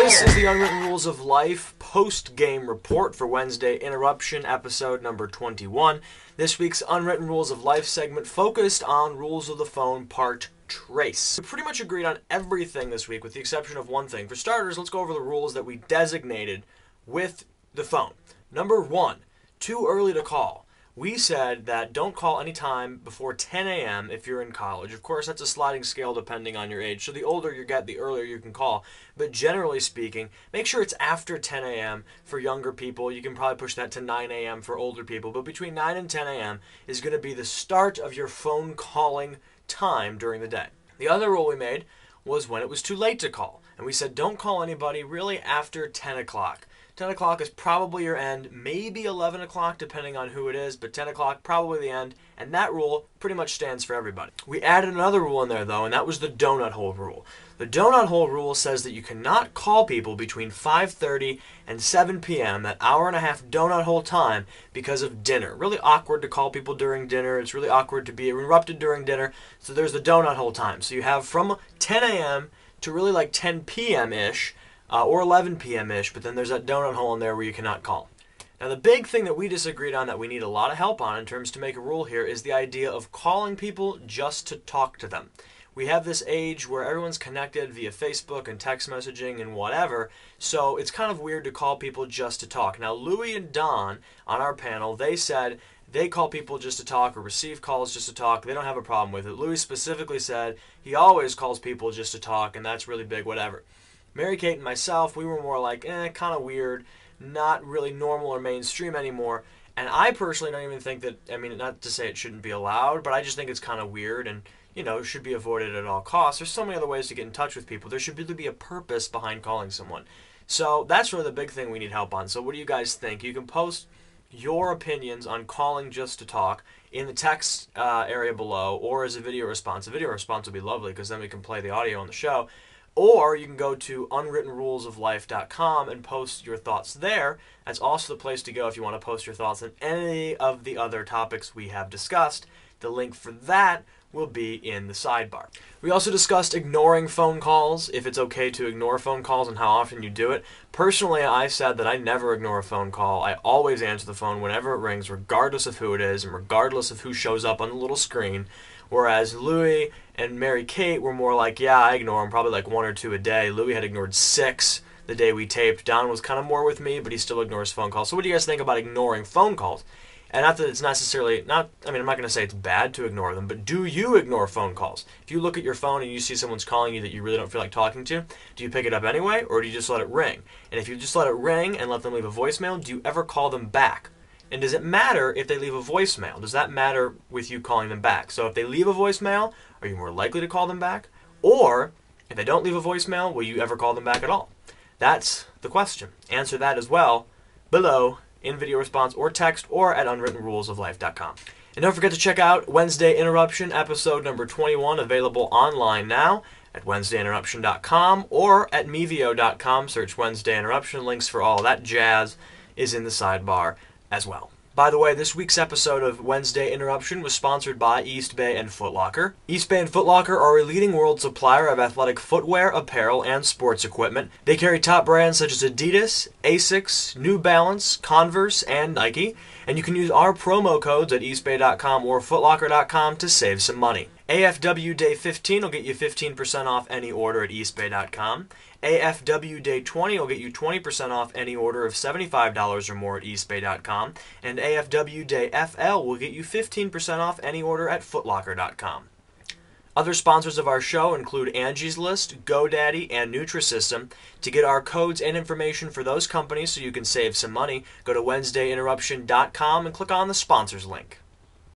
This is the Unwritten Rules of Life post-game report for Wednesday Interruption, episode number 21. This week's Unwritten Rules of Life segment focused on Rules of the Phone Part Trace. We pretty much agreed on everything this week with the exception of one thing. For starters, let's go over the rules that we designated with the phone. Number 1, too early to call. We said that don't call any time before 10 a.m. if you're in college. Of course, that's a sliding scale depending on your age. So the older you get, the earlier you can call. But generally speaking, make sure it's after 10 a.m. for younger people. You can probably push that to 9 a.m. for older people. But between 9 and 10 a.m. is going to be the start of your phone calling time during the day. The other rule we made was when it was too late to call. And we said don't call anybody really after 10 o'clock. 10 o'clock is probably your end, maybe 11 o'clock depending on who it is, but 10 o'clock probably the end, and that rule pretty much stands for everybody. We added another rule in there though, and that was the donut hole rule. The donut hole rule says that you cannot call people between 5:30 and 7 p.m., that hour and a half donut hole time, because of dinner. Really awkward to call people during dinner. It's really awkward to be interrupted during dinner, so there's the donut hole time. So you have from 10 a.m. to really like 10 p.m.-ish, or 11 p.m.-ish, but then there's that donut hole in there where you cannot call. Now the big thing that we disagreed on that we need a lot of help on in terms to make a rule here is the idea of calling people just to talk to them. We have this age where everyone's connected via Facebook and text messaging and whatever, so it's kind of weird to call people just to talk. Now Louie and Don on our panel, they said they call people just to talk or receive calls just to talk. They don't have a problem with it. Louie specifically said he always calls people just to talk, and that's really big, whatever. Mary-Kate and myself, we were more like, kind of weird, not really normal or mainstream anymore. And I personally don't even think that, not to say it shouldn't be allowed, but I just think it's kind of weird and, should be avoided at all costs. There's so many other ways to get in touch with people. There should really be a purpose behind calling someone. So that's really the big thing we need help on. So what do you guys think? You can post your opinions on calling just to talk in the text area below or as a video response. A video response would be lovely because then we can play the audio on the show. Or you can go to unwrittenrulesoflife.com and post your thoughts there. That's also the place to go if you want to post your thoughts on any of the other topics we have discussed. The link for that will be in the sidebar. We also discussed ignoring phone calls, if it's okay to ignore phone calls and how often you do it. Personally, I said that I never ignore a phone call. I always answer the phone whenever it rings, regardless of who it is and regardless of who shows up on the little screen. Whereas Louie and Mary-Kate were more like, yeah, I ignore them, probably like 1 or 2 a day. Louie had ignored 6 the day we taped. Don was kind of more with me, but he still ignores phone calls. So what do you guys think about ignoring phone calls? And not that it's necessarily, I'm not going to say it's bad to ignore them, but do you ignore phone calls? If you look at your phone and you see someone's calling you that you really don't feel like talking to, do you pick it up anyway, or do you just let it ring? And if you just let it ring and let them leave a voicemail, do you ever call them back? And does it matter if they leave a voicemail? Does that matter with you calling them back? So if they leave a voicemail, are you more likely to call them back? Or if they don't leave a voicemail, will you ever call them back at all? That's the question. Answer that as well below in video response or text or at unwrittenrulesoflife.com. And don't forget to check out Wednesday Interruption episode number 21, available online now at wednesdayinterruption.com or at mevio.com. Search Wednesday Interruption. Links for all that jazz is in the sidebar as well. By the way, this week's episode of Wednesday Interruption was sponsored by East Bay and Foot Locker. East Bay and Foot Locker are a leading world supplier of athletic footwear, apparel, and sports equipment. They carry top brands such as Adidas, Asics, New Balance, Converse, and Nike. And you can use our promo codes at eastbay.com or footlocker.com to save some money. AFW Day 15 will get you 15% off any order at eastbay.com. AFW Day 20 will get you 20% off any order of $75 or more at eastbay.com. And AFW Day FL will get you 15% off any order at footlocker.com. Other sponsors of our show include Angie's List, GoDaddy, and Nutrisystem. To get our codes and information for those companies so you can save some money, go to WednesdayInterruption.com and click on the sponsors link.